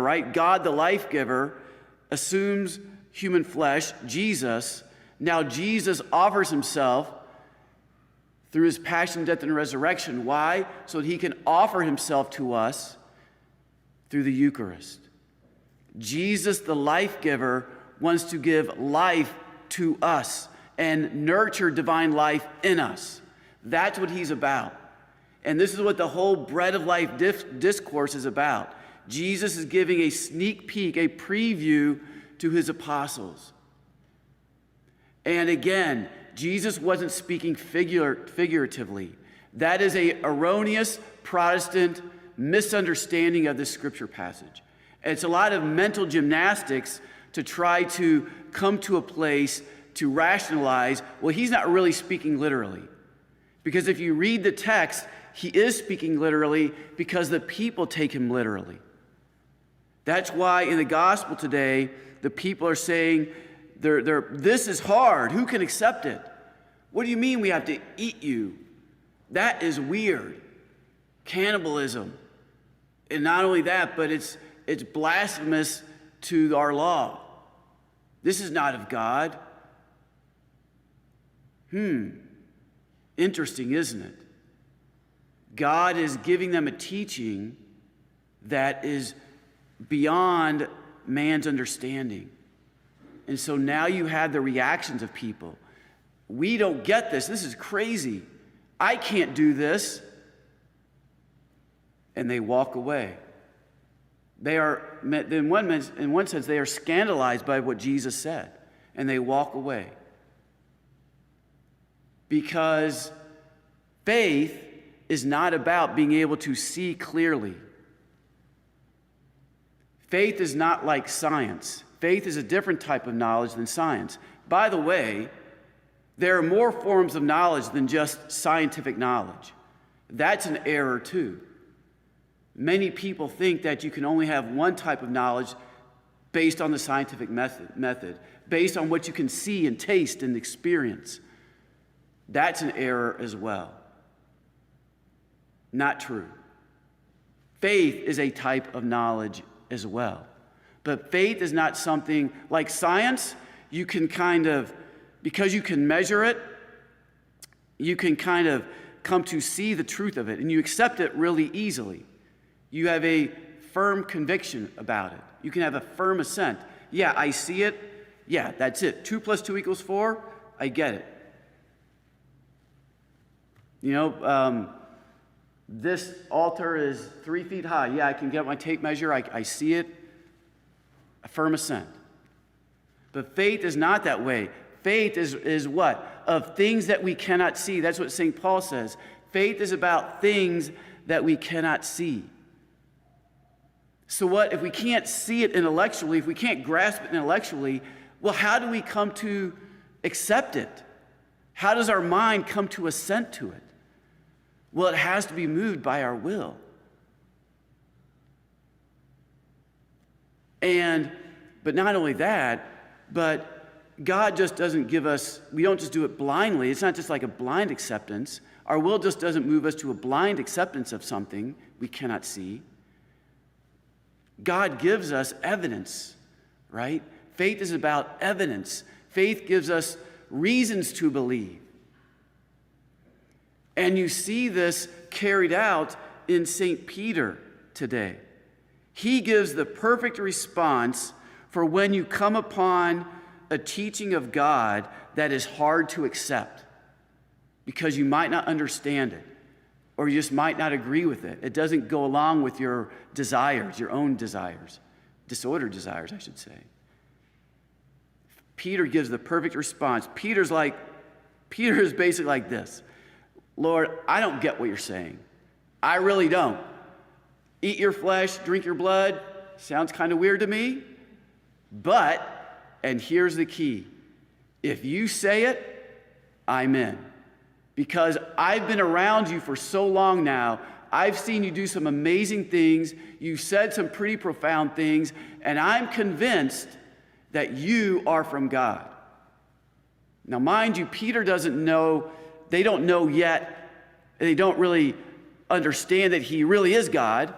right? God, the life giver, assumes human flesh, Jesus. Now Jesus offers himself through his passion, death, and resurrection. Why? So that he can offer himself to us through the Eucharist. Jesus, the life giver, wants to give life to us and nurture divine life in us. That's what he's about. And this is what the whole Bread of Life discourse is about. Jesus is giving a sneak peek, a preview to his apostles. And again, Jesus wasn't speaking figuratively. That is an erroneous Protestant misunderstanding of this scripture passage. It's a lot of mental gymnastics to try to come to a place to rationalize, well, he's not really speaking literally. Because if you read the text, he is speaking literally because the people take him literally. That's why in the gospel today, the people are saying, this is hard. Who can accept it? What do you mean we have to eat you? That is weird. Cannibalism. And not only that, but it's blasphemous to our law. This is not of God. Interesting, isn't it? God is giving them a teaching that is beyond man's understanding. And so now you have the reactions of people. We don't get this. This is crazy. I can't do this. And they walk away. They are, in one sense, they are scandalized by what Jesus said. And they walk away. Because faith is not about being able to see clearly. Faith is not like science. Faith is a different type of knowledge than science. By the way, there are more forms of knowledge than just scientific knowledge. That's an error too. Many people think that you can only have one type of knowledge based on the scientific method, based on what you can see and taste and experience. That's an error as well. Not true. Faith is a type of knowledge as well. But faith is not something like science. You can because you can measure it, you can kind of come to see the truth of it, and you accept it really easily. You have a firm conviction about it. You can have a firm assent. Yeah, I see it. Yeah, that's it. 2 + 2 = 4. I get it. This altar is 3 feet high. Yeah, I can get my tape measure. I see it. A firm assent. But faith is not that way. Faith is what? Of things that we cannot see. That's what St. Paul says. Faith is about things that we cannot see. So what? If we can't see it intellectually, if we can't grasp it intellectually, well, how do we come to accept it? How does our mind come to assent to it? Well, it has to be moved by our will. But not only that, but God just doesn't give us, we don't just do it blindly. It's not just like a blind acceptance. Our will just doesn't move us to a blind acceptance of something we cannot see. God gives us evidence, right? Faith is about evidence. Faith gives us reasons to believe. And you see this carried out in St. Peter today. He gives the perfect response for when you come upon a teaching of God that is hard to accept because you might not understand it or you just might not agree with it. It doesn't go along with your desires, your own desires, disordered desires, I should say. Peter gives the perfect response. Peter is basically like this. Lord, I don't get what you're saying. I really don't. Eat your flesh, drink your blood. Sounds kind of weird to me. But, and here's the key. If you say it, I'm in. Because I've been around you for so long now. I've seen you do some amazing things. You've said some pretty profound things. And I'm convinced that you are from God. Now, mind you, Peter doesn't know. They don't know yet. They don't really understand that he really is God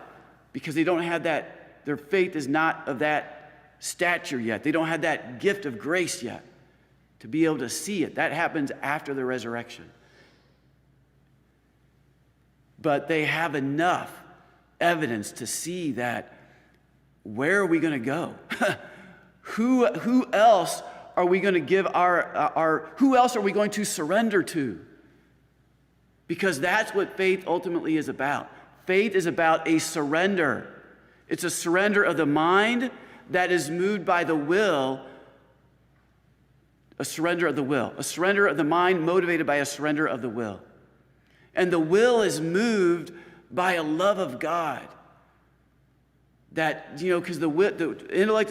because they don't have that their faith is not of that stature yet. They don't have that gift of grace yet to be able to see it. That happens after the resurrection. But they have enough evidence to see that, where are we going to go? Who else are we going to give who else are we going to surrender to? Because that's what faith ultimately is about. Faith is about a surrender. It's a surrender of the mind that is moved by the will. A surrender of the will. A surrender of the mind motivated by a surrender of the will. And the will is moved by a love of God. That, because the intellect is